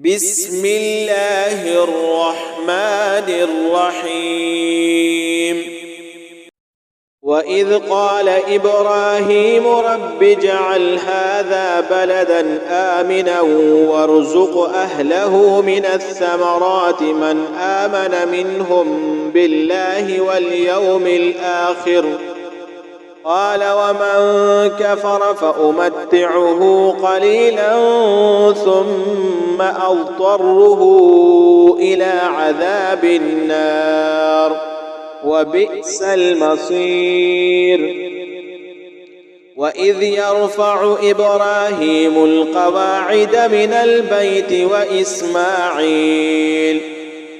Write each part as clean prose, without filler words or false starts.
بسم الله الرحمن الرحيم. وإذ قال إبراهيم رب اجعل هذا بلدا آمنا وارزق أهله من الثمرات من آمن منهم بالله واليوم الآخر قال ومن كفر فأمتعه قليلا ثم أضطره إلى عذاب النار وبئس المصير. وإذ يرفع إبراهيم القواعد من البيت وإسماعيل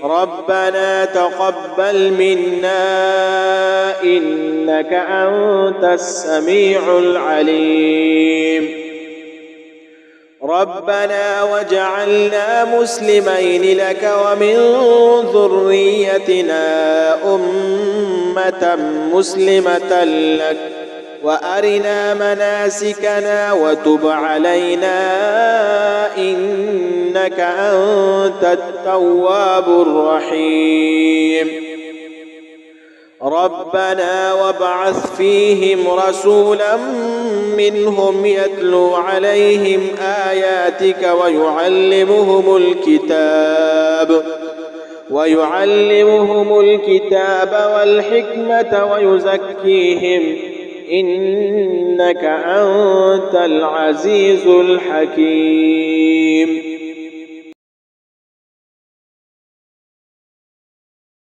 ربنا تقبل منا إنك أنت السميع العليم ربنا واجعلنا مسلمين لك ومن ذريتنا أمة مسلمة لك وأرنا مناسكنا وتب علينا إنك أنت التواب الرحيم ربنا وابعث فيهم رسولا منهم يتلو عليهم آياتك ويعلمهم الكتاب والحكمة ويزكيهم إنك أنت العزيز الحكيم.